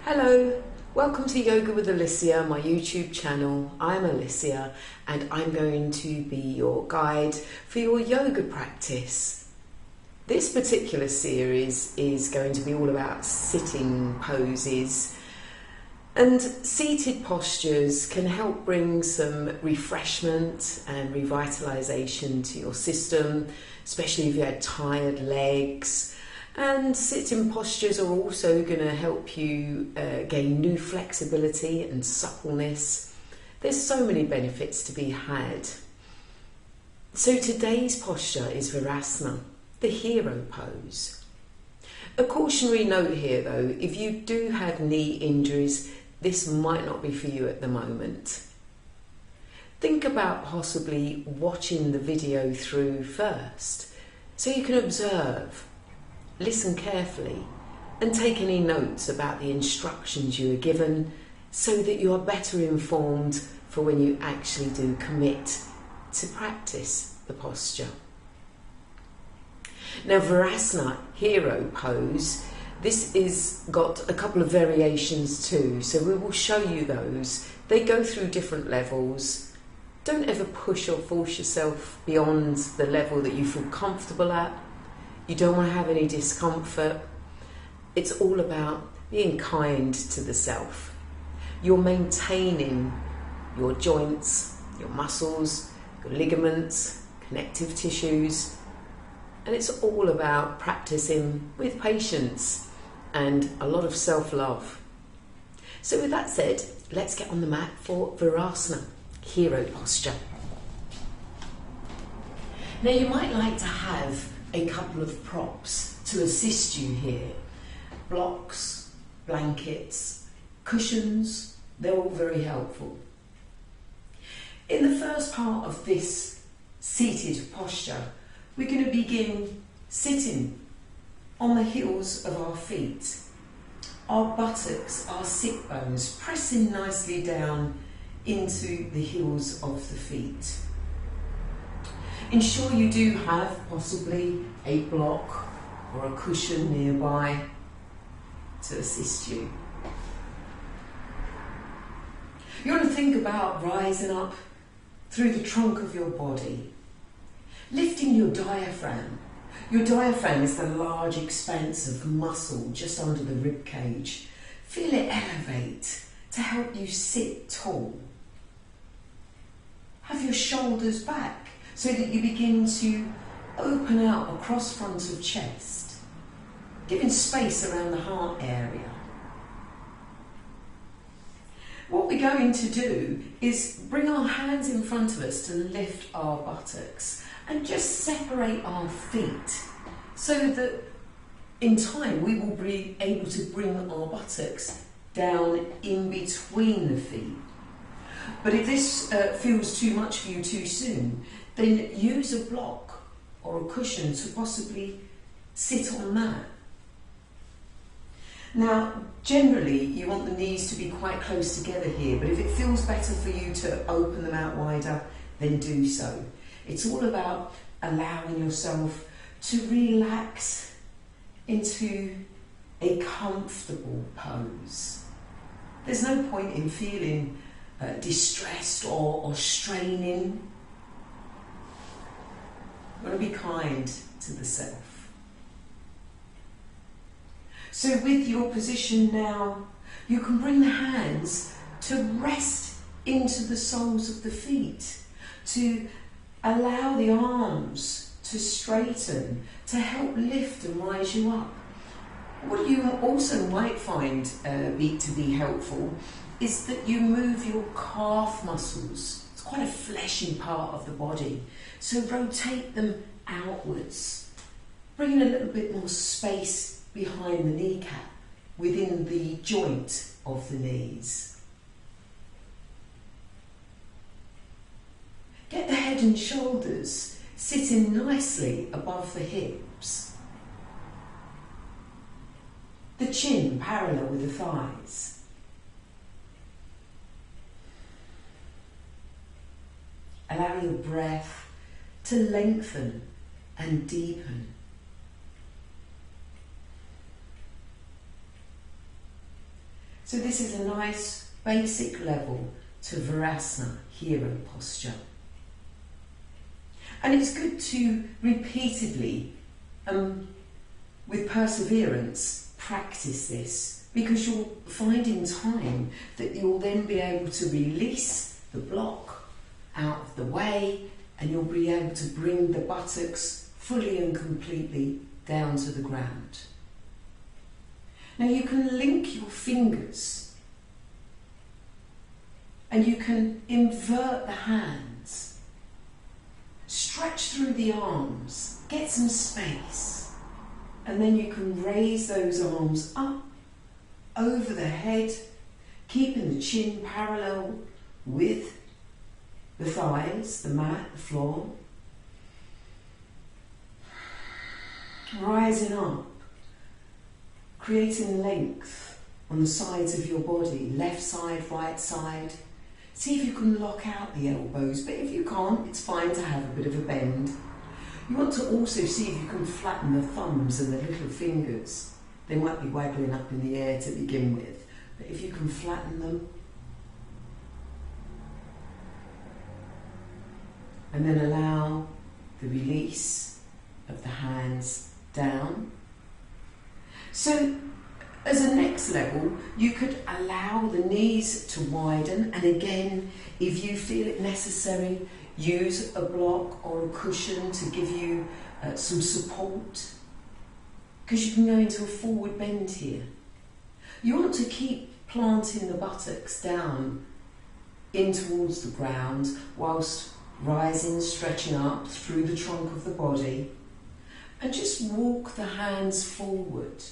Hello, welcome to Yoga with Alicia, my YouTube channel. I'm Alicia and I'm going to be your guide for your yoga practice. This particular series is going to be all about sitting poses, and seated postures can help bring some refreshment and revitalization to your system, especially if you had tired legs. And sitting postures are also going to help you gain new flexibility and suppleness. There's so many benefits to be had. So today's posture is Virasana, the hero pose. A cautionary note here though, if you do have knee injuries, this might not be for you at the moment. Think about possibly watching the video through first, so you can observe. Listen carefully and take any notes about the instructions you are given so that you are better informed for when you actually do commit to practice the posture. Now, Virasana, hero pose, this is got a couple of variations too, so we will show you those. They go through different levels. Don't ever push or force yourself beyond the level that you feel comfortable at. You don't want to have any discomfort. It's all about being kind to the self. You're maintaining your joints, your muscles, your ligaments, connective tissues, and it's all about practicing with patience and a lot of self-love. So with that said, let's get on the mat for Virasana, hero posture. Now you might like to have a couple of props to assist you here. Blocks, blankets, cushions, they're all very helpful. In the first part of this seated posture, we're going to begin sitting on the heels of our feet. Our buttocks, our sit bones, pressing nicely down into the heels of the feet. Ensure you do have possibly a block or a cushion nearby to assist you. You want to think about rising up through the trunk of your body, lifting your diaphragm. Your diaphragm is the large expanse of muscle just under the rib cage. Feel it elevate to help you sit tall. Have your shoulders back so that you begin to open out across front of chest, giving space around the heart area. What we're going to do is bring our hands in front of us to lift our buttocks and just separate our feet so that in time we will be able to bring our buttocks down in between the feet. But if this feels too much for you too soon, then use a block or a cushion to possibly sit on that. Now, generally you want the knees to be quite close together here, but if it feels better for you to open them out wider, then do so. It's all about allowing yourself to relax into a comfortable pose. There's no point in feeling distressed or straining. You want to be kind to the self. So with your position now, you can bring the hands to rest into the soles of the feet, to allow the arms to straighten, to help lift and rise you up. What you also might find to be helpful is that you move your calf muscles. It's quite a fleshy part of the body. So rotate them outwards, bringing a little bit more space behind the kneecap, within the joint of the knees. Get the head and shoulders sitting nicely above the hips. The chin parallel with the thighs. Allow your breath to lengthen and deepen. So this is a nice basic level to Virasana, hero posture. And it's good to repeatedly, with perseverance, practice this, because you'll find in time that you'll then be able to release the block out of the way, and you'll be able to bring the buttocks fully and completely down to the ground. Now you can link your fingers and you can invert the hands, stretch through the arms, get some space, and then you can raise those arms up over the head, keeping the chin parallel with the thighs, the mat, the floor. Rising up, creating length on the sides of your body, left side, right side. See if you can lock out the elbows, but if you can't, it's fine to have a bit of a bend. You want to also see if you can flatten the thumbs and the little fingers. They might be waggling up in the air to begin with, but if you can flatten them, and then allow the release of the hands down. So as a next level, you could allow the knees to widen, and again, if you feel it necessary, use a block or a cushion to give you some support, because you can go into a forward bend here. You want to keep planting the buttocks down in towards the ground whilst rising, stretching up through the trunk of the body, and just walk the hands forward.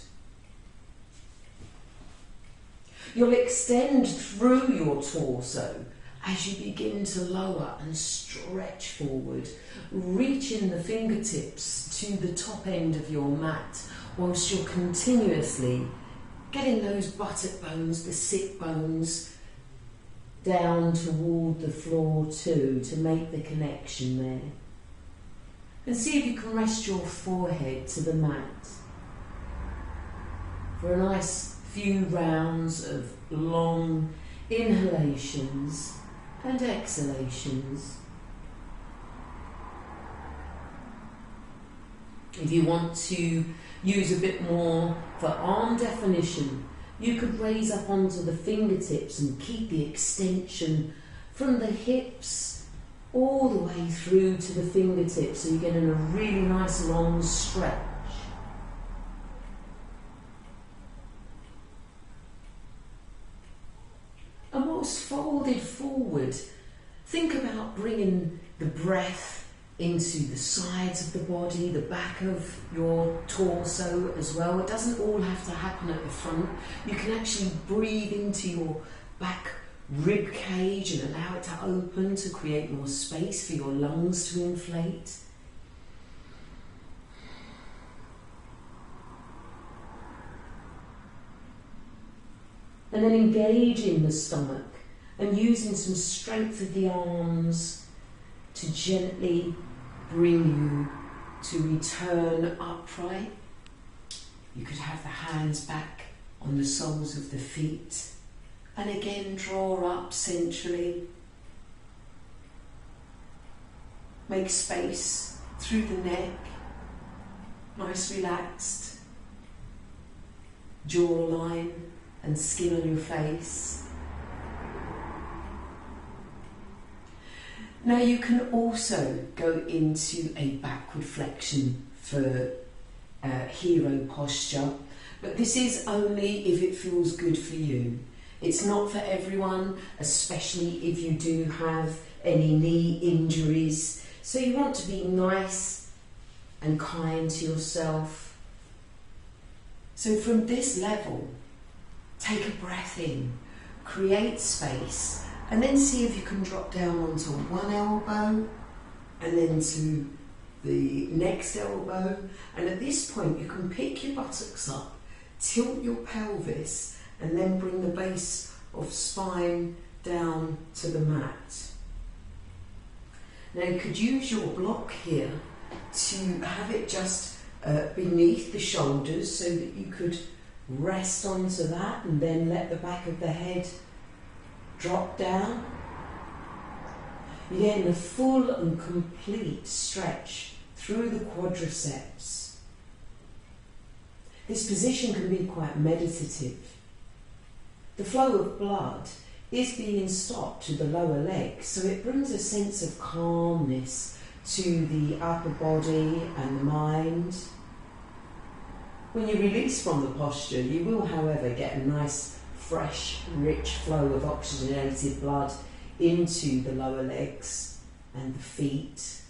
You'll extend through your torso as you begin to lower and stretch forward, reaching the fingertips to the top end of your mat, whilst you're continuously getting those buttock bones, the sit bones, down toward the floor too, to make the connection there. And see if you can rest your forehead to the mat for a nice few rounds of long inhalations and exhalations. If you want to use a bit more for arm definition, you could raise up onto the fingertips and keep the extension from the hips all the way through to the fingertips, so you're getting a really nice long stretch. And whilst folded forward, think about bringing the breath into the sides of the body, the back of your torso as well. It doesn't all have to happen at the front. You can actually breathe into your back rib cage and allow it to open to create more space for your lungs to inflate. And then engaging the stomach and using some strength of the arms to gently bring you to return upright. You could have the hands back on the soles of the feet, and again draw up centrally. Make space through the neck, nice relaxed jawline and skin on your face. Now you can also go into a backward flexion for hero posture, but this is only if it feels good for you. It's not for everyone, especially if you do have any knee injuries. So you want to be nice and kind to yourself. So from this level, take a breath in, create space, and then see if you can drop down onto one elbow and then to the next elbow. And at this point, you can pick your buttocks up, tilt your pelvis, and then bring the base of spine down to the mat. Now you could use your block here to have it just beneath the shoulders so that you could rest onto that and then let the back of the head drop down. You're getting a full and complete stretch through the quadriceps. This position can be quite meditative. The flow of blood is being stopped to the lower legs, so it brings a sense of calmness to the upper body and the mind. When you release from the posture, you will, however, get a nice, fresh, rich flow of oxygenated blood into the lower legs and the feet.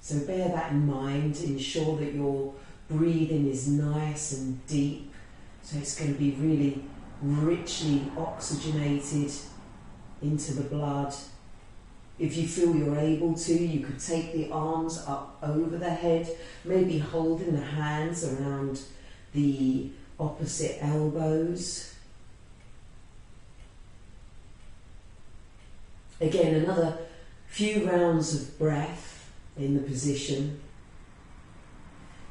So bear that in mind. Ensure that your breathing is nice and deep, so it's going to be really richly oxygenated into the blood. If you feel you're able to, you could take the arms up over the head, maybe holding the hands around the opposite elbows. Again, another few rounds of breath in the position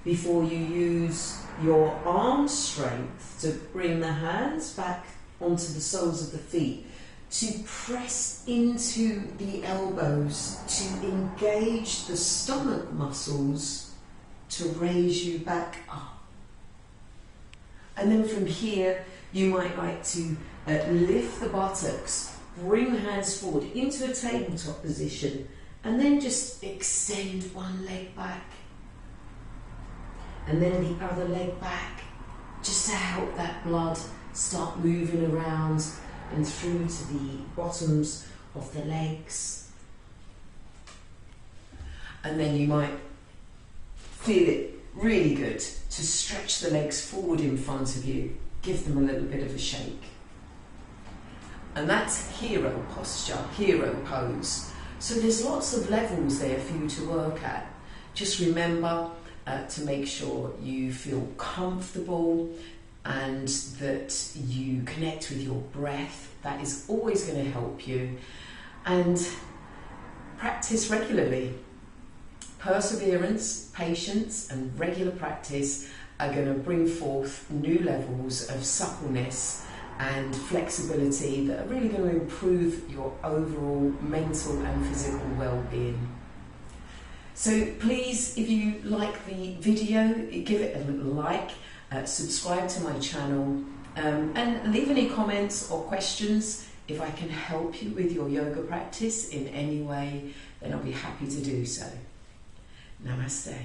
before you use your arm strength to bring the hands back onto the soles of the feet, to press into the elbows, to engage the stomach muscles to raise you back up. And then from here, you might like to lift the buttocks, bring hands forward into a tabletop position, and then just extend one leg back. And then the other leg back, just to help that blood start moving around and through to the bottoms of the legs. And then you might feel it really good to stretch the legs forward in front of you, give them a little bit of a shake. And that's hero posture, hero pose. So there's lots of levels there for you to work at. Just remember to make sure you feel comfortable and that you connect with your breath. That is always going to help you. And practice regularly. Perseverance, patience, and regular practice are going to bring forth new levels of suppleness and flexibility that are really going to improve your overall mental and physical well-being. So please, if you like the video, give it a little like, subscribe to my channel, and leave any comments or questions. If I can help you with your yoga practice in any way, then I'll be happy to do so. Namaste.